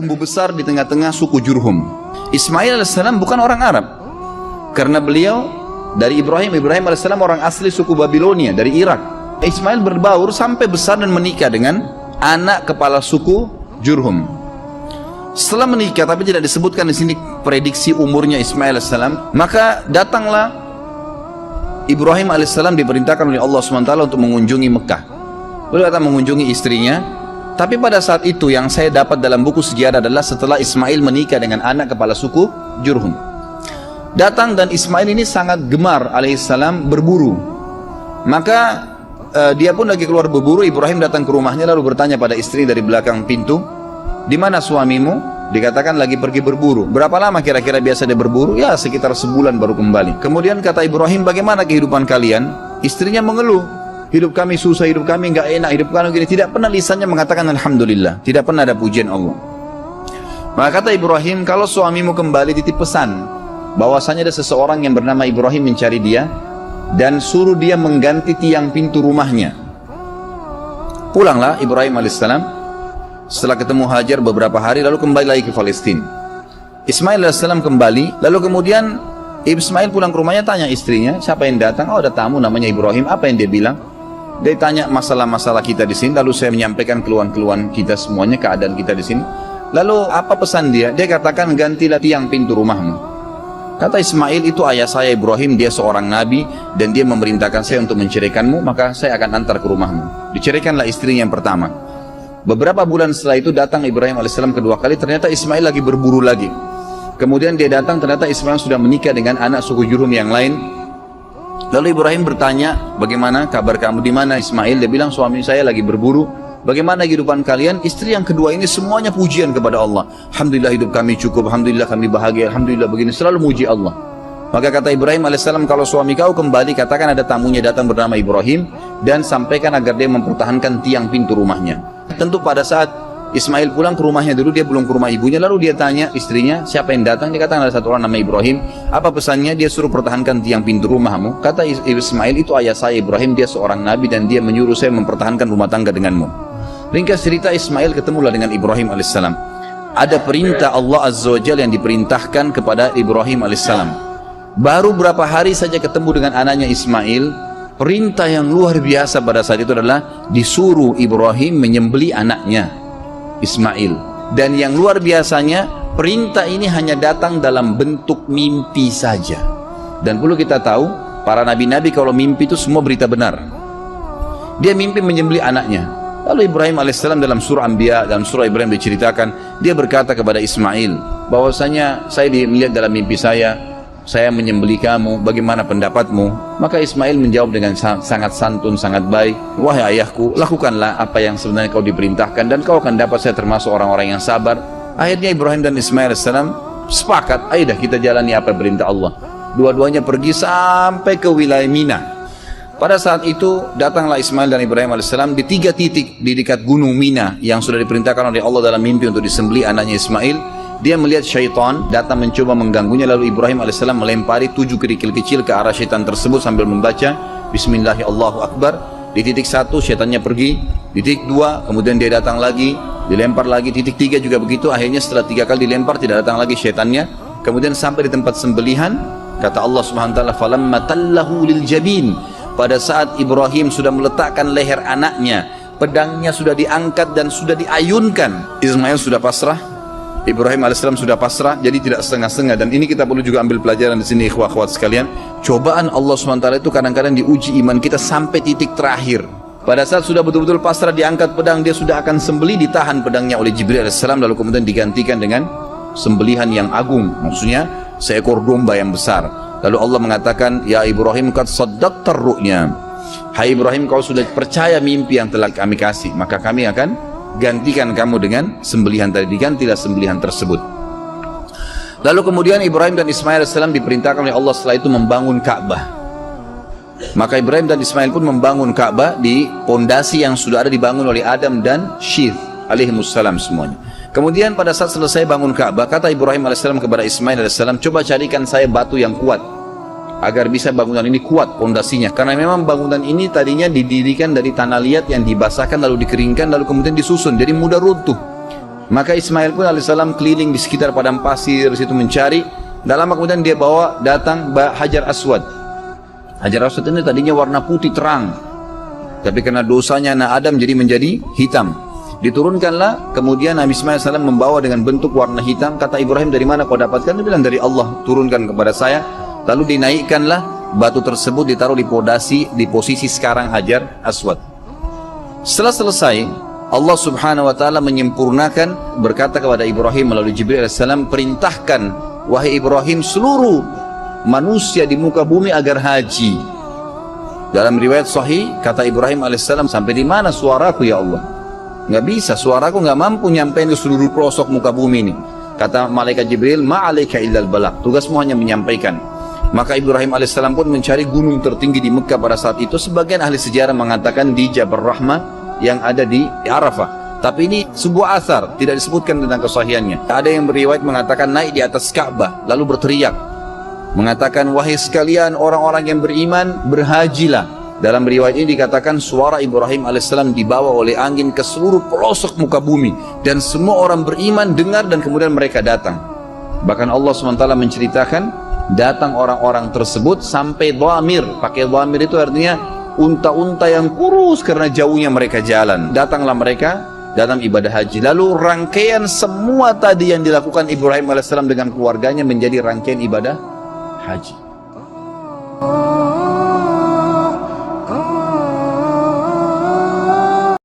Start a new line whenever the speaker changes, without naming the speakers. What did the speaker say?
tumbuh besar di tengah-tengah suku Jurhum. Ismail alaihissalam bukan orang Arab, karena beliau dari Ibrahim alaihissalam orang asli suku Babilonia dari Irak. Ismail berbaur sampai besar dan menikah dengan anak kepala suku Jurhum. Setelah menikah, tapi tidak disebutkan di sini prediksi umurnya Ismail alaihissalam, maka datanglah Ibrahim alaihissalam diperintahkan oleh Allah SWT untuk mengunjungi Mekah. Beliau datang mengunjungi istrinya. Tapi pada saat itu yang saya dapat dalam buku sejarah adalah setelah Ismail menikah dengan anak kepala suku Jurhum. Datang, dan Ismail ini sangat gemar alaihissalam berburu. Maka dia pun lagi keluar berburu. Ibrahim datang ke rumahnya lalu bertanya pada istri dari belakang pintu, "Di mana suamimu?" Dikatakan lagi pergi berburu. "Berapa lama kira-kira biasa dia berburu?" "Ya, sekitar sebulan baru kembali." Kemudian kata Ibrahim, "Bagaimana kehidupan kalian?" Istrinya mengeluh, "Hidup kami susah, hidup kami nggak enak, hidup kami gini." Tidak pernah lisannya mengatakan alhamdulillah, tidak pernah ada pujian Allah. Maka kata Ibrahim, "Kalau suamimu kembali, titip pesan bahwasanya ada seseorang yang bernama Ibrahim mencari dia, dan suruh dia mengganti tiang pintu rumahnya." Pulanglah Ibrahim alaihissalam setelah ketemu Hajar beberapa hari, lalu kembali lagi ke Palestina. Ismail alaihissalam kembali, lalu kemudian Ismail pulang ke rumahnya, tanya istrinya, "Siapa yang datang?" "Oh, ada tamu namanya Ibrahim." "Apa yang dia bilang?" Dia tanya masalah-masalah kita di sini, lalu saya menyampaikan keluhan-keluhan kita semuanya, keadaan kita di sini. "Lalu apa pesan dia?" Dia katakan, "Gantilah tiang pintu rumahmu." Kata Ismail, "Itu ayah saya Ibrahim, dia seorang nabi dan dia memerintahkan saya untuk menceraikanmu, maka saya akan antar ke rumahmu." Diceraikanlah istrinya yang pertama. Beberapa bulan setelah itu datang Ibrahim alaihissalam kedua kali, ternyata Ismail lagi berburu lagi. Kemudian dia datang, ternyata Ismail sudah menikah dengan anak suku Jurhum yang lain. Lalu Ibrahim bertanya, "Bagaimana kabar kamu, di mana Ismail?" Dia bilang, "Suami saya lagi berburu." "Bagaimana kehidupan kalian?" Istri yang kedua ini semuanya pujian kepada Allah. "Alhamdulillah hidup kami cukup, alhamdulillah kami bahagia, alhamdulillah begini." Selalu muji Allah. Maka kata Ibrahim alaihissalam, "Kalau suami kau kembali, katakan ada tamunya datang bernama Ibrahim, dan sampaikan agar dia mempertahankan tiang pintu rumahnya." Tentu pada saat Ismail pulang ke rumahnya dulu, dia belum ke rumah ibunya, lalu dia tanya istrinya, "Siapa yang datang?" Dia katakan ada satu orang nama Ibrahim. "Apa pesannya?" "Dia suruh pertahankan tiang pintu rumahmu." Kata Ismail, "Itu ayah saya Ibrahim, dia seorang nabi dan dia menyuruh saya mempertahankan rumah tangga denganmu." Ringkas cerita, Ismail ketemulah dengan Ibrahim alaihissalam. Ada perintah Allah azza wa jalla yang diperintahkan kepada Ibrahim alaihissalam. Baru berapa hari saja ketemu dengan anaknya Ismail, perintah yang luar biasa pada saat itu adalah disuruh Ibrahim menyembelih anaknya Ismail. Dan yang luar biasanya, perintah ini hanya datang dalam bentuk mimpi saja. Dan perlu kita tahu, para nabi-nabi kalau mimpi itu semua berita benar. Dia mimpi menyembelih anaknya. Lalu Ibrahim alaihissalam dalam surah Anbiya, dalam surah Ibrahim diceritakan, dia berkata kepada Ismail bahwasanya, "Saya melihat dalam mimpi saya menyembelih kamu, bagaimana pendapatmu?" Maka Ismail menjawab dengan sangat santun, sangat baik, "Wahai ayahku, lakukanlah apa yang sebenarnya kau diperintahkan dan kau akan dapat saya termasuk orang-orang yang sabar." Akhirnya Ibrahim dan Ismail AS sepakat, "Ayo dah kita jalani apa perintah Allah." Dua-duanya pergi sampai ke wilayah Mina. Pada saat itu datanglah Ismail dan Ibrahim AS di 3 titik di dekat gunung Mina yang sudah diperintahkan oleh Allah dalam mimpi untuk disembelih anaknya Ismail. Dia melihat syaitan datang mencoba mengganggunya, lalu Ibrahim AS melempari 7 kerikil kecil ke arah syaitan tersebut sambil membaca Bismillah Allahu Akbar. Di titik 1 syaitannya pergi, di titik 2 kemudian dia datang lagi, dilempar lagi, titik 3 juga begitu. Akhirnya setelah 3 kali dilempar tidak datang lagi syaitannya. Kemudian sampai di tempat sembelihan, kata Allah Subhanahu wa taala, "Falamma tallahu lil jabin." Pada saat Ibrahim sudah meletakkan leher anaknya, pedangnya sudah diangkat dan sudah diayunkan, Ismail sudah pasrah, Ibrahim alaihissalam sudah pasrah, jadi tidak setengah-setengah. Dan ini kita perlu juga ambil pelajaran di sini, ikhwah-akhwat sekalian. Cobaan Allah SWT itu kadang-kadang diuji iman kita sampai titik terakhir. Pada saat sudah betul-betul pasrah, diangkat pedang, dia sudah akan sembelih, ditahan pedangnya oleh Jibril alaihissalam, lalu kemudian digantikan dengan sembelihan yang agung, maksudnya seekor domba yang besar. Lalu Allah mengatakan, "Ya Ibrahim, qad saddaqtar ru'ya." Hai Ibrahim, kau sudah percaya mimpi yang telah kami kasih, maka kami akan gantikan kamu dengan sembelihan tadi. Digantilah sembelihan tersebut. Lalu kemudian Ibrahim dan Ismail AS diperintahkan oleh Allah setelah itu membangun Ka'bah. Maka Ibrahim dan Ismail pun membangun Ka'bah di pondasi yang sudah ada dibangun oleh Adam dan Syith alaihimussalam semuanya. Kemudian pada saat selesai bangun Ka'bah, kata Ibrahim AS kepada Ismail AS, "Coba carikan saya batu yang kuat agar bisa bangunan ini kuat pondasinya." Karena memang bangunan ini tadinya didirikan dari tanah liat yang dibasahkan lalu dikeringkan lalu kemudian disusun, jadi mudah runtuh. Maka Ismail pun alaihissalam keliling di sekitar padang pasir situ mencari. Dan lama kemudian dia bawa datang Hajar Aswad. Hajar Aswad ini tadinya warna putih terang, tapi karena dosanya anak Adam jadi menjadi hitam. Diturunkanlah, kemudian Nabi Ismail AS membawa dengan bentuk warna hitam. Kata Ibrahim, dari mana kau dapatkan? Dia bilang, dari Allah turunkan kepada saya. Lalu dinaikkanlah batu tersebut, ditaruh di posisi sekarang Hajar Aswad. Setelah selesai, Allah subhanahu wa ta'ala menyempurnakan, berkata kepada Ibrahim melalui Jibril AS, perintahkan wahai Ibrahim seluruh manusia di muka bumi agar haji. Dalam riwayat sahih kata Ibrahim AS, sampai di mana suaraku ya Allah? Nggak bisa, suaraku nggak mampu nyampein ke seluruh pelosok muka bumi ini. Kata malaikat Jibril, ma'alaika illal balagh, tugasmu hanya menyampaikan. Maka Ibrahim AS pun mencari gunung tertinggi di Mekah pada saat itu. Sebagian ahli sejarah mengatakan di Jabal Rahmah yang ada di Arafah. Tapi ini sebuah asar, tidak disebutkan tentang kesahihannya. Ada yang beriwayat mengatakan naik di atas Ka'bah lalu berteriak, mengatakan, wahai sekalian orang-orang yang beriman, berhajilah. Dalam riwayat ini dikatakan suara Ibrahim AS dibawa oleh angin ke seluruh pelosok muka bumi, dan semua orang beriman dengar dan kemudian mereka datang. Bahkan Allah SWT menceritakan datang orang-orang tersebut sampai dhamir. Pakai dhamir itu artinya unta-unta yang kurus karena jauhnya mereka jalan. Datanglah mereka dalam ibadah haji. Lalu rangkaian semua tadi yang dilakukan Ibrahim AS dengan keluarganya menjadi rangkaian ibadah haji.